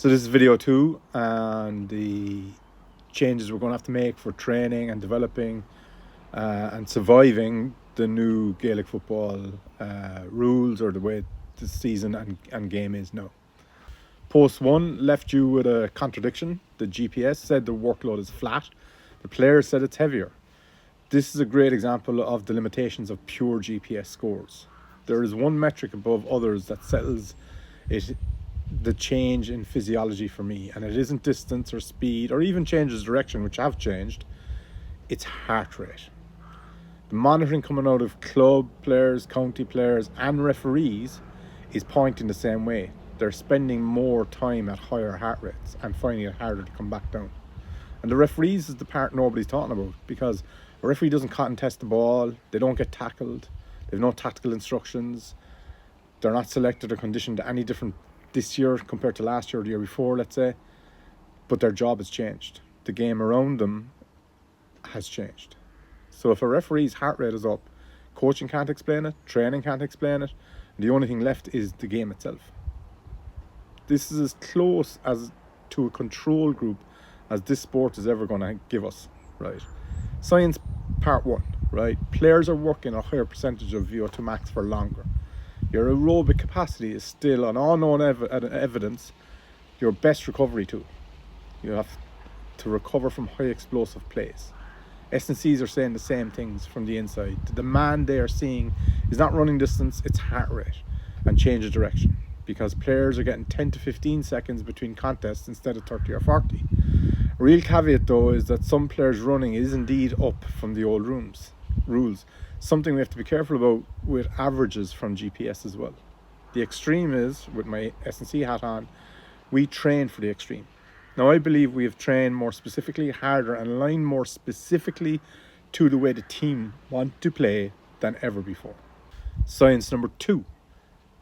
So this is video 2 and the changes we're going to have to make for training and developing and surviving the new Gaelic football rules, or the way the season and game is now. Post 1 left you with a contradiction. The GPS said the workload is flat. The players said it's heavier. This is a great example of the limitations of pure GPS scores. There is one metric above others that settles it, the change in physiology for me, and it isn't distance or speed or even changes direction, which have changed. It's heart rate. The monitoring coming out of club players, county players and referees is pointing the same way. They're spending more time at higher heart rates and finding it harder to come back down. And the referees is the part nobody's talking about, because a referee doesn't contest the ball, they don't get tackled, they've no tactical instructions, they're not selected or conditioned any different this year compared to last year or the year before, let's say, but their job has changed. The game around them has changed. So if a referee's heart rate is up, coaching can't explain it, training can't explain it, and the only thing left is the game itself. This is as close as to a control group as this sport is ever going to give us, right? Science part 1, right? Players are working a higher percentage of VO2 max for longer. Your aerobic capacity is still, on all known evidence, your best recovery tool. You have to recover from high explosive plays. S&Cs are saying the same things from the inside. The demand they are seeing is not running distance, it's heart rate and change of direction, because players are getting 10 to 15 seconds between contests instead of 30 or 40. A real caveat though is that some players' running is indeed up from the old rules. Something we have to be careful about with averages from GPS as well. The extreme is, with my S&C hat on, we train for the extreme. Now I believe we have trained more specifically, harder and aligned more specifically to the way the team want to play than ever before. Science number 2.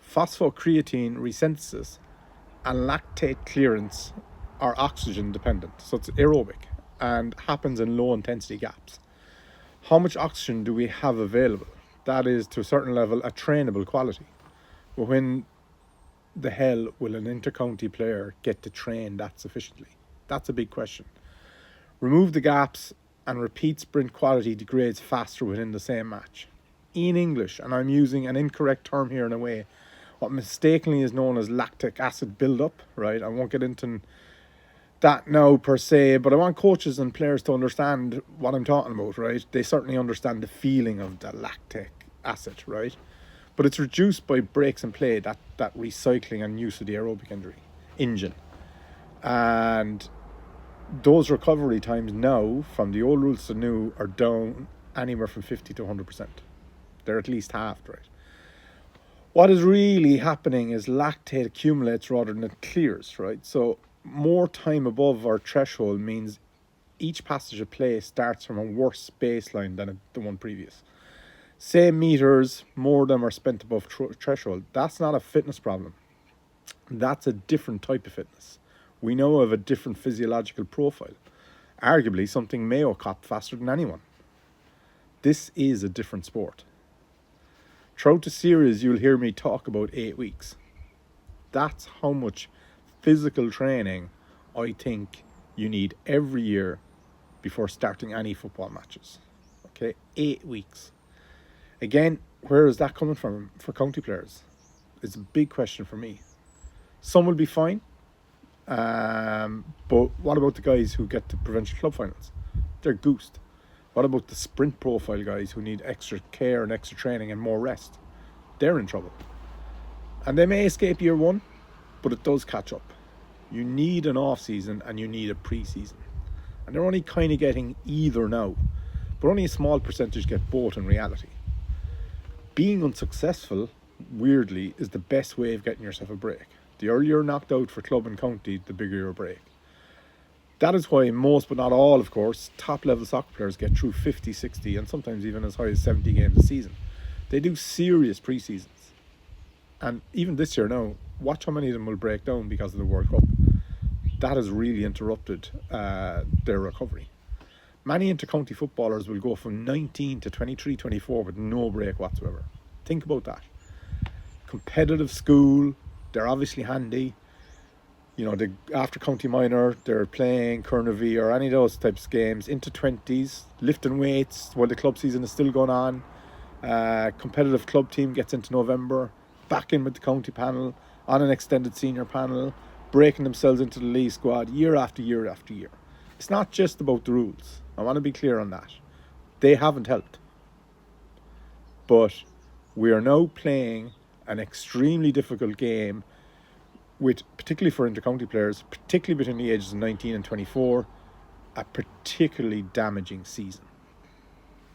Phosphocreatine resynthesis and lactate clearance are oxygen dependent, so it's aerobic and happens in low intensity gaps. How much oxygen do we have available? That is, to a certain level, a trainable quality. But when the hell will an inter-county player get to train that sufficiently? That's a big question. Remove the gaps and repeat sprint quality degrades faster within the same match. In English, and I'm using an incorrect term here in a way, what mistakenly is known as lactic acid buildup, right? I won't get into that now per se, but I want coaches and players to understand what I'm talking about, right? They certainly understand the feeling of the lactic acid, right? But it's reduced by breaks in play, that recycling and use of the aerobic engine. And those recovery times now, from the old rules to new, are down anywhere from 50 to 100%. They're at least halved, right? What is really happening is lactate accumulates rather than it clears, right? So more time above our threshold means each passage of play starts from a worse baseline than the one previous. Same meters, more of them are spent above threshold. That's not a fitness problem. That's a different type of fitness. We know of a different physiological profile. Arguably something Mayo copped faster than anyone. This is a different sport. Throughout the series, you'll hear me talk about 8 weeks. That's how much physical training I think you need every year before starting any football matches. Okay, 8 weeks. Again, where is that coming from for county players? It's a big question for me. Some will be fine, but what about the guys who get to provincial club finals? They're goosed. What about the sprint profile guys who need extra care and extra training and more rest? They're in trouble. And they may escape year 1, but it does catch up. You need an off season and you need a pre-season. And they're only kind of getting either now, but only a small percentage get both in reality. Being unsuccessful, weirdly, is the best way of getting yourself a break. The earlier you're knocked out for club and county, the bigger your break. That is why most, but not all, of course, top level soccer players get through 50, 60 and sometimes even as high as 70 games a season. They do serious pre-seasons. And even this year now, watch how many of them will break down because of the World Cup. That has really interrupted their recovery. Many inter-county footballers will go from 19 to 23, 24 with no break whatsoever. Think about that. Competitive school, they're obviously handy. the after county minor, they're playing Curnaby or any of those types of games into 20s, lifting weights while the club season is still going on. Competitive club team gets into November, back in with the county panel, on an extended senior panel, breaking themselves into the league squad year after year after year. It's not just about the rules. I want to be clear on that. They haven't helped. But we are now playing an extremely difficult game with, particularly for intercounty players, particularly between the ages of 19 and 24, a particularly damaging season.